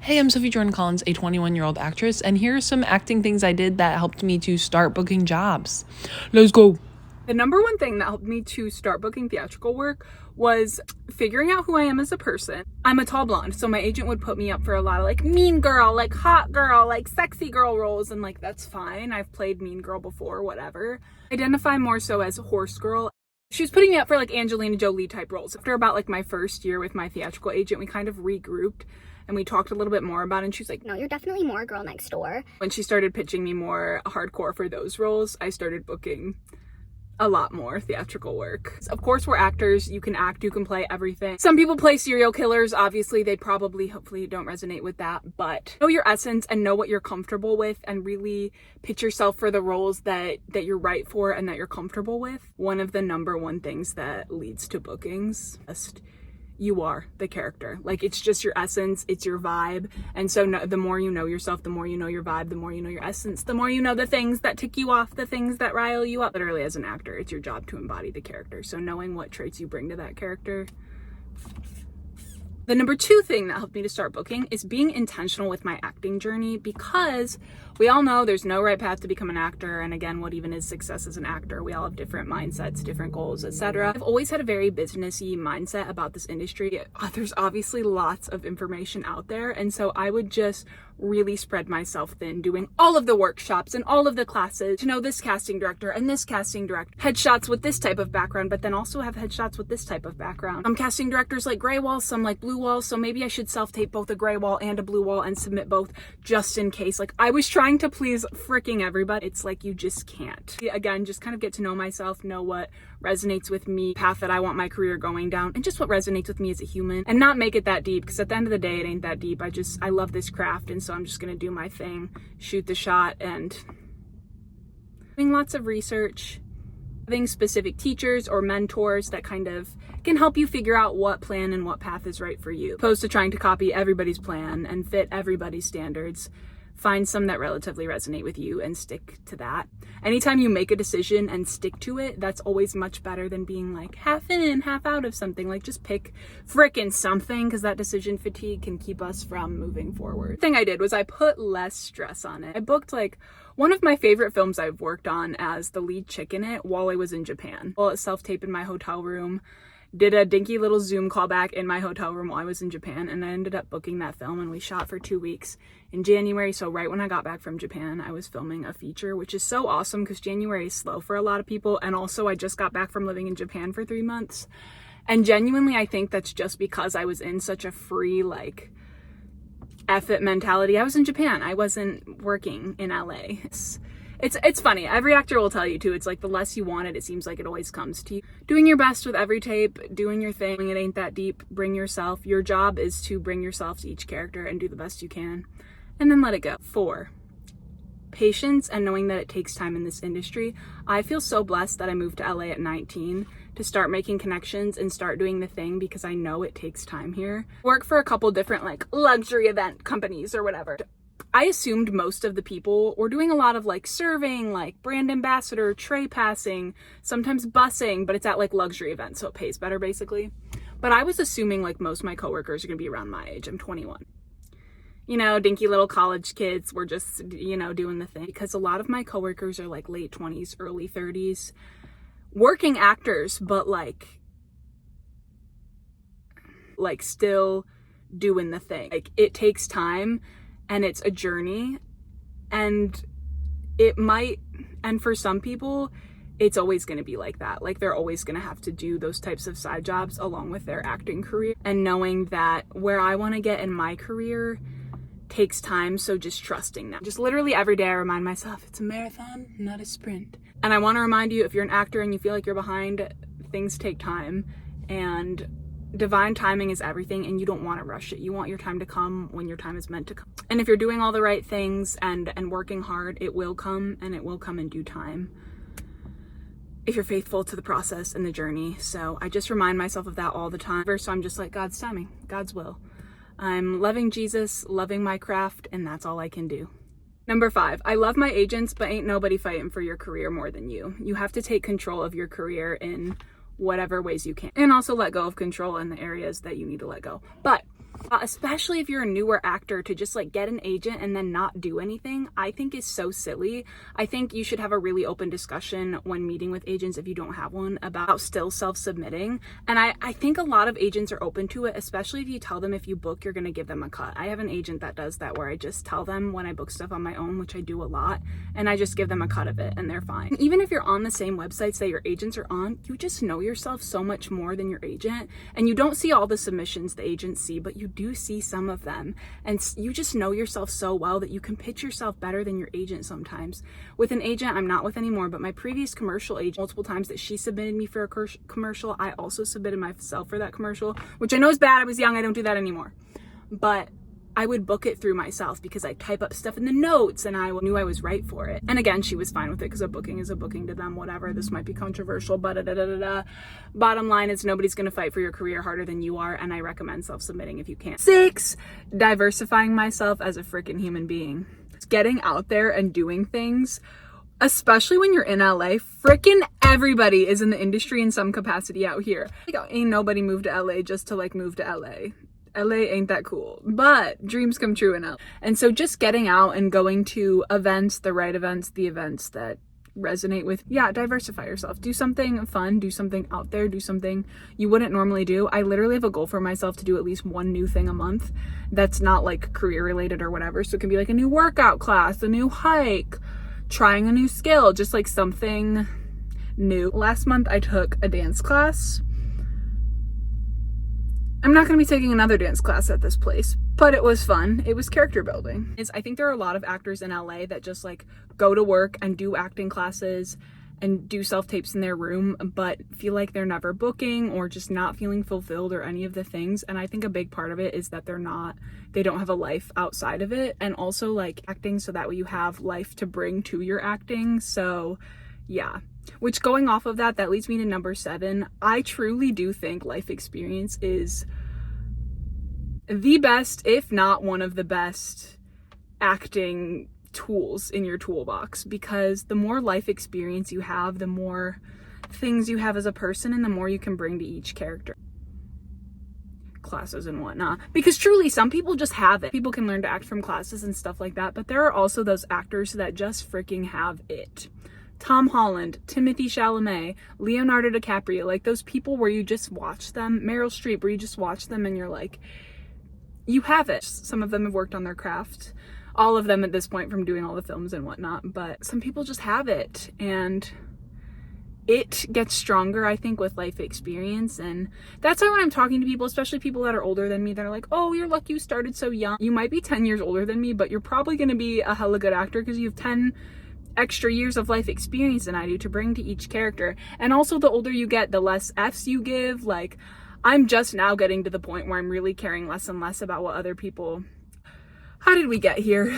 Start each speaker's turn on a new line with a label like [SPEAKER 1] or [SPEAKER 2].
[SPEAKER 1] Hey, I'm Sophie Jordan Collins, a 21-year-old actress, and here are some acting things I did that helped me to start booking jobs. Let's go.
[SPEAKER 2] The number one thing that helped me to start booking theatrical work was figuring out who I am as a person. I'm a tall blonde, so my agent would put me up for a lot of like mean girl, like hot girl, like sexy girl roles, and like that's fine. I've played mean girl before, whatever. Identify more so as horse girl. She was putting me up for like Angelina Jolie type roles. After about like my first year with my theatrical agent, we kind of regrouped and we talked a little bit more about it, and she's like,
[SPEAKER 3] no, you're definitely more girl next door.
[SPEAKER 2] When she started pitching me more hardcore for those roles, I started booking a lot more theatrical work. Of course, we're actors. You can act, you can play everything. Some people play serial killers. Obviously, they probably, hopefully don't resonate with that, but know your essence and know what you're comfortable with and really pitch yourself for the roles that you're right for and that you're comfortable with. One of the number one things that leads to bookings, you are the character. Like, it's just your essence, it's your vibe. And so the more you know yourself, the more you know your vibe, the more you know your essence, the more you know the things that tick you off, the things that rile you up. Literally, as an actor, it's your job to embody the character. So knowing what traits you bring to that character. The number two thing that helped me to start booking is being intentional with my acting journey, because we all know there's no right path to become an actor. And again, what even is success as an actor? We all have different mindsets, different goals, etc. I've always had a very businessy mindset about this industry. There's obviously lots of information out there. And so I would just really spread myself thin, doing all of the workshops and all of the classes to know this casting director and this casting director, headshots with this type of background, but then also have headshots with this type of background. Some casting directors like gray walls, some like blue walls, so maybe I should self-tape both a gray wall and a blue wall and submit both just in case. Like, I was trying to please freaking everybody. It's like, you just can't. Again, just kind of get to know myself, know what resonates with me, path that I want my career going down, and just what resonates with me as a human, and not make it that deep, because at the end of the day, it ain't that deep. I love this craft, and so I'm just gonna do my thing, shoot the shot, and doing lots of research, having specific teachers or mentors that kind of can help you figure out what plan and what path is right for you, opposed to trying to copy everybody's plan and fit everybody's standards. Find some that relatively resonate with you and stick to that. Anytime you make a decision and stick to it, that's always much better than being like half in, half out of something. Like, just pick frickin' something, because that decision fatigue can keep us from moving forward. The thing I did was I put less stress on it. I booked like one of my favorite films I've worked on as the lead chick in it while I was in Japan. Well, self-tape in my hotel room. Did a dinky little Zoom call back in my hotel room while I was in Japan, and I ended up booking that film, and we shot for 2 weeks in January. So right when I got back from Japan, I was filming a feature, which is so awesome because January is slow for a lot of people. And also, I just got back from living in Japan for 3 months. And genuinely, I think that's just because I was in such a free, like, F it mentality. I was in Japan. I wasn't working in LA. It's funny. Every actor will tell you too. It's like, the less you want it, it seems like it always comes to you. Doing your best with every tape, doing your thing. It ain't that deep. Bring yourself. Your job is to bring yourself to each character and do the best you can, and then let it go. 4, patience and knowing that it takes time in this industry. I feel so blessed that I moved to LA at 19 to start making connections and start doing the thing, because I know it takes time here. Work for a couple different like luxury event companies or whatever. I assumed most of the people were doing a lot of like serving, like brand ambassador, tray passing, sometimes busing, but it's at like luxury events, so it pays better basically. But I was assuming like most of my coworkers are gonna be around my age. I'm 21. You know, dinky little college kids were just, you know, doing the thing, because a lot of my coworkers are like late 20s, early 30s, working actors, but like still doing the thing. Like, it takes time. And it's a journey, and and for some people, it's always going to be like that. Like, they're always going to have to do those types of side jobs along with their acting career. And knowing that where I want to get in my career takes time, so just trusting them. Just literally every day I remind myself, it's a marathon, not a sprint. And I want to remind you, if you're an actor and you feel like you're behind, things take time, and divine timing is everything, and you don't want to rush it. You want your time to come when your time is meant to come. And if you're doing all the right things and working hard, it will come, and it will come in due time, if you're faithful to the process and the journey. So I just remind myself of that all the time. So I'm just like, God's timing, God's will. I'm loving Jesus, loving my craft, and that's all I can do. Number 5, I love my agents, but ain't nobody fighting for your career more than you. You have to take control of your career in whatever ways you can, and also let go of control in the areas that you need to let go. But Especially if you're a newer actor, to just like get an agent and then not do anything, I think is so silly. I think you should have a really open discussion when meeting with agents, if you don't have one, about still self-submitting. And I think a lot of agents are open to it, especially if you tell them if you book, you're going to give them a cut. I have an agent that does that, where I just tell them when I book stuff on my own, which I do a lot, and I just give them a cut of it and they're fine. Even if you're on the same websites that your agents are on, you just know yourself so much more than your agent, and you don't see all the submissions the agents see, but you do see some of them, and you just know yourself so well that you can pitch yourself better than your agent sometimes. With an agent I'm not with anymore, but my previous commercial agent, multiple times that she submitted me for a commercial, I also submitted myself for that commercial, which I know is bad. I was young, I don't do that anymore, but I would book it through myself because I type up stuff in the notes and I knew I was right for it. And again, she was fine with it because a booking is a booking to them, whatever. This might be controversial, but bottom line is nobody's going to fight for your career harder than you are, and I recommend self-submitting if you can. 6, diversifying myself as a freaking human being. Getting out there and doing things, especially when you're in LA. Freaking everybody is in the industry in some capacity out here. Like, ain't nobody moved to LA just to like move to LA. LA ain't that cool, but dreams come true in LA. And so just getting out and going to events, the right events, the events that resonate with, diversify yourself. Do something fun, do something out there, do something you wouldn't normally do. I literally have a goal for myself to do at least one new thing a month that's not like career related or whatever. So it can be like a new workout class, a new hike, trying a new skill, just like something new. Last month I took a dance class. I'm not going to be taking another dance class at this place, but it was fun. It was character building. I think there are a lot of actors in LA that just like go to work and do acting classes and do self-tapes in their room, but feel like they're never booking or just not feeling fulfilled or any of the things. And I think a big part of it is that they don't have a life outside of it. And also like acting so that way you have life to bring to your acting. So yeah. Which, going off of that leads me to number 7. I truly do think life experience is the best, if not one of the best, acting tools in your toolbox, because the more life experience you have, the more things you have as a person, and the more you can bring to each character. Classes and whatnot, because truly some people just have it. People can learn to act from classes and stuff like that, but there are also those actors that just freaking have it. Tom Holland, Timothée Chalamet, Leonardo DiCaprio, like those people where you just watch them, Meryl Streep, where you just watch them and you're like, you have it. Some of them have worked on their craft, all of them at this point from doing all the films and whatnot, but some people just have it, and it gets stronger, I think, with life experience. And that's why when I'm talking to people, especially people that are older than me, that are like, oh, you're lucky you started so young. You might be 10 years older than me, but you're probably going to be a hella good actor because you have 10 extra years of life experience than I do to bring to each character. And also, the older you get, the less F's you give. Like, I'm just now getting to the point where I'm really caring less and less about what other people... How did we get here?